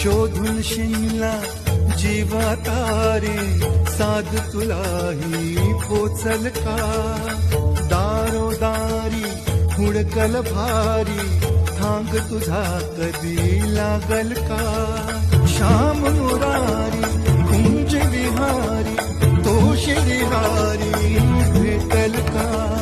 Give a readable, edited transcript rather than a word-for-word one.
शोधून शिनला जीवा तारे साध तुलाही पोचल का दारोदारी हुडकल भारी थांग तुझा कधी लागल का श्याम मुरारी कुंज विहारी तो शरीरारी भेटल का